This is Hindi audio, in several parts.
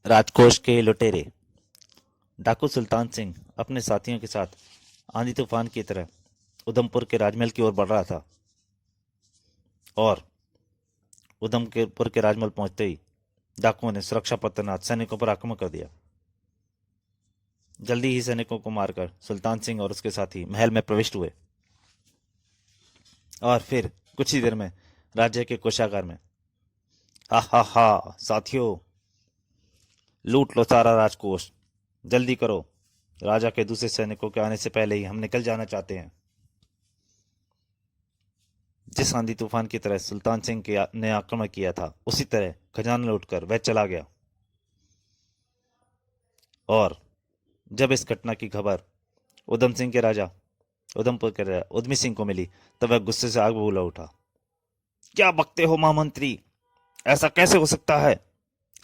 राजकोष के लुटेरे। डाकू सुल्तान सिंह अपने साथियों के साथ आंधी तूफान की तरह उधमपुर के राजमहल की ओर बढ़ रहा था और उधमपुर के राजमहल पहुंचते ही डाकुओं ने सुरक्षा पर तैनात सैनिकों पर आक्रमण कर दिया। जल्दी ही सैनिकों को मारकर सुल्तान सिंह और उसके साथी महल में प्रविष्ट हुए और फिर कुछ ही देर में राज्य के कोषागार में हा हा हा साथियों, लूट लो सारा राजकोष, जल्दी करो, राजा के दूसरे सैनिकों के आने से पहले ही हम निकल जाना चाहते हैं। जिस आंधी तूफान की तरह सुल्तान सिंह ने आक्रमण किया था उसी तरह खजाना लूटकर वह चला गया। और जब इस घटना की खबर उधमपुर के राजा उधमी सिंह को मिली तब वह गुस्से से आग बबूला उठा। क्या बकते हो महामंत्री, ऐसा कैसे हो सकता है?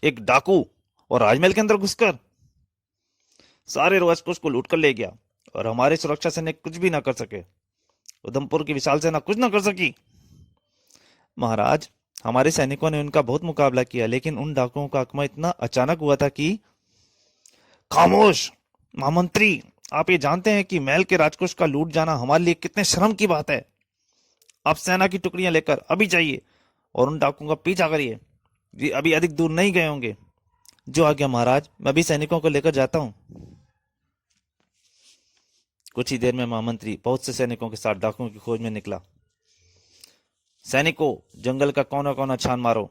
एक डाकू और राजमहल के अंदर घुसकर सारे राजकोष को लूट कर ले गया और हमारे सुरक्षा सैनिक कुछ भी ना कर सके। उधमपुर की विशाल सेना कुछ ना कर सकी। महाराज, हमारे सैनिकों ने उनका बहुत मुकाबला किया, लेकिन उन डाकुओं का आगमन इतना अचानक हुआ था कि। खामोश महामंत्री, आप ये जानते हैं कि महल के राजकोष का लूट जाना हमारे लिए कितने शर्म की बात है। आप सेना की टुकड़ियां लेकर अभी जाइए और उन डाकुओं का पीछा करिए। ये अभी अधिक दूर नहीं गए होंगे। जो आ गया महाराज, मैं भी सैनिकों को लेकर जाता हूं। कुछ ही देर में महामंत्री बहुत से सैनिकों के साथ डाकुओं की खोज में निकला। सैनिकों, जंगल का कोना कोना छान मारो,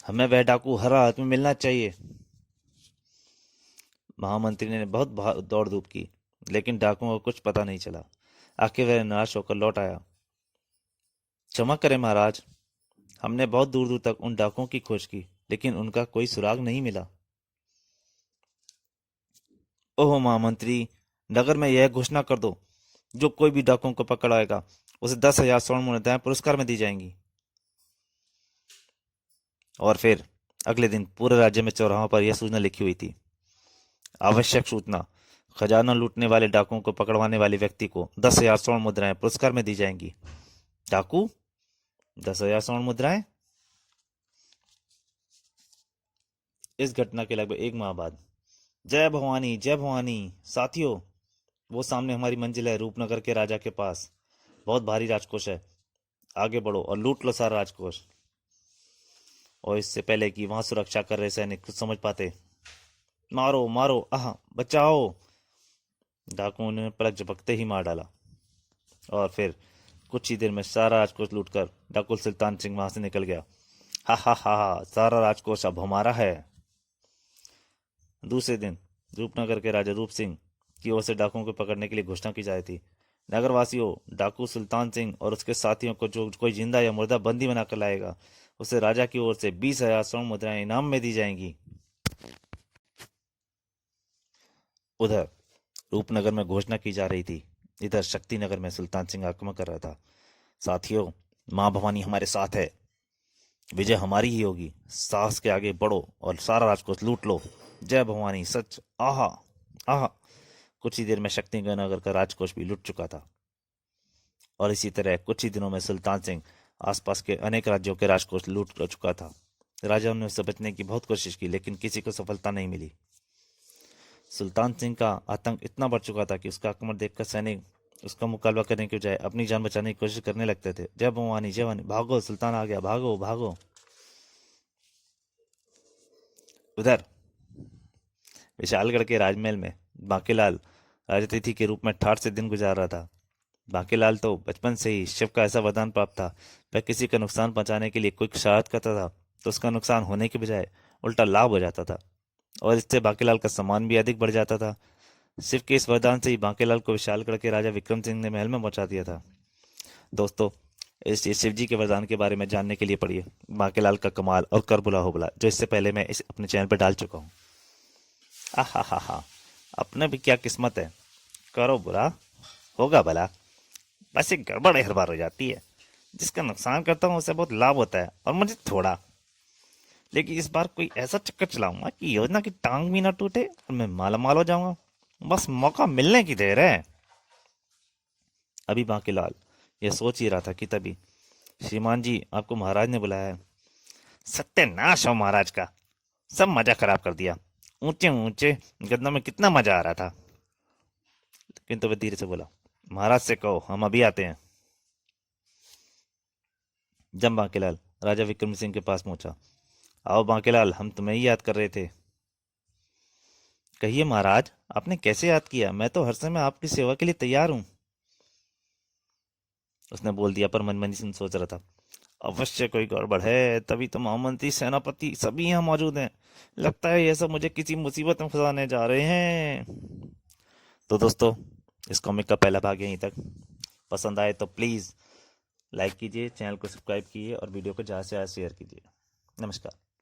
हमें वह डाकू हर हालत में मिलना चाहिए। महामंत्री ने बहुत दौड़ धूप की, लेकिन डाकुओं को कुछ पता नहीं चला। आखिर वह निराश होकर लौट आया। क्षमा करें महाराज, हमने बहुत दूर दूर तक उन डाकुओं की खोज की, लेकिन उनका कोई सुराग नहीं मिला। ओह महामंत्री, नगर में यह घोषणा कर दो, जो कोई भी डाकुओं को पकड़ाएगा उसे 10,000 स्वर्ण मुद्राएं पुरस्कार में दी जाएंगी। और फिर अगले दिन पूरे राज्य में चौराहों पर यह सूचना लिखी हुई थी। आवश्यक सूचना, खजाना लूटने वाले डाकुओं को पकड़वाने वाले व्यक्ति को 10,000 स्वर्ण मुद्राएं पुरस्कार में दी जाएंगी। डाकू, 10,000 स्वर्ण मुद्राएं। इस घटना के लगभग एक माह बाद, जय भवानी जय भवानी साथियों, वो सामने हमारी मंजिल है, रूपनगर के राजा के पास। बहुत भारी राजकोष है, आगे बढ़ो और लूट लो सारा राजकोष। और इससे पहले कि वहां सुरक्षा कर रहे सैनिक कुछ समझ पाते, मारो मारो, आह बचाओ, डाकुओं ने पलक झपकते ही मार डाला। और फिर कुछ ही देर में सारा राजकोष लूटकर डाकू सुल्तान सिंह वहां से निकल गया। हा हा हा हा, सारा राजकोष अब हमारा है। दूसरे दिन रूपनगर के राजा रूप सिंह की ओर से डाकुओं को पकड़ने के लिए घोषणा की जा रही थी। नगरवासियों, डाकू सुल्तान सिंह और उसके साथियों को जो कोई जिंदा या मुर्दा बंदी बनाकर लाएगा उसे राजा की ओर से 20,000 स्वर्ण मुद्राएं इनाम में दी जाएंगी। उधर रूपनगर में घोषणा की जा रही थी, इधर शक्तिनगर में सुल्तान सिंह आक्रमण कर रहा था। साथियों, मां भवानी हमारे साथ है, विजय हमारी ही होगी। साहस के आगे बढ़ो और सारा राजकोष लूट लो। जय भवानी सच, आहा आहा। कुछ ही देर में शक्तिनगर का राजकोष भी लूट चुका था। और इसी तरह कुछ ही दिनों में सुल्तान सिंह आसपास के अनेक राज्यों के राजकोष लूट चुका था। राजाओं ने उससे बचने की बहुत कोशिश की, लेकिन किसी को सफलता नहीं मिली। सुल्तान सिंह का आतंक इतना बढ़ चुका था कि उसका आक्रमण देखकर सैनिक उसका मुकाबला करने की बजाय अपनी जान बचाने की कोशिश करने लगते थे। जय भवानी जय भवानी, भागो सुल्तान आ गया, भागो भागो। उधर विशालगढ़ के राजमहल में बांकेलाल राजअतिथि के रूप में ठाठ से दिन गुजार रहा था। बांकेलाल तो बचपन से ही शिव का ऐसा वरदान प्राप्त था, वह किसी का नुकसान पहुंचाने के लिए कोई शरारत करता था तो उसका नुकसान होने के बजाय उल्टा लाभ हो जाता था, और इससे बांकेलाल का सम्मान भी अधिक बढ़ जाता था। शिव के इस वरदान से ही बांकेलाल को विशालगढ़ के राजा विक्रम सिंह ने महल में पहुंचा दिया था। दोस्तों, इस शिव जी के वरदान के बारे में जानने के लिए पढ़िए बांकेलाल का कमाल और कर बुला हो बुला, जो इससे पहले मैं इस अपने चैनल पर डाल चुका हूँ। आहा हा हा, अपने भी क्या किस्मत है, करो बुरा होगा भला। बस एक गड़बड़ हर बार हो जाती है, जिसका नुकसान करता हूँ उसे बहुत लाभ होता है और मुझे थोड़ा। लेकिन इस बार कोई ऐसा चक्कर चलाऊंगा कि योजना की टांग भी ना टूटे और मैं माला माल हो जाऊंगा। बस मौका मिलने की देर है। अभी बांकीलाल यह सोच ही रहा था कि तभी, श्रीमान जी, आपको महाराज ने बुलाया है। सत्यानाश हो महाराज का, सब मजा खराब कर दिया। ऊंचे ऊंचे गन्नों में कितना मजा आ रहा था। किंतु वह धीरे से बोला, महाराज से कहो हम अभी आते हैं। जब बांकीलाल राजा विक्रम सिंह के पास पहुंचा, आओ बांकीलाल, हम तुम्हें ही याद कर रहे थे। कहिए महाराज, आपने कैसे याद किया? मैं तो हर समय आपकी सेवा के लिए तैयार हूं। उसने बोल दिया, पर मन मन ही सोच रहा था, अवश्य कोई गड़बड़ है, तभी तो महामंत्री सेनापति सभी यहाँ मौजूद हैं। लगता है ये सब मुझे किसी मुसीबत में फंसाने जा रहे हैं। तो दोस्तों, इस कॉमिक का पहला भाग यहीं तक। पसंद आए तो प्लीज़ लाइक कीजिए, चैनल को सब्सक्राइब कीजिए और वीडियो को ज़्यादा से ज़्यादा शेयर कीजिए। नमस्कार।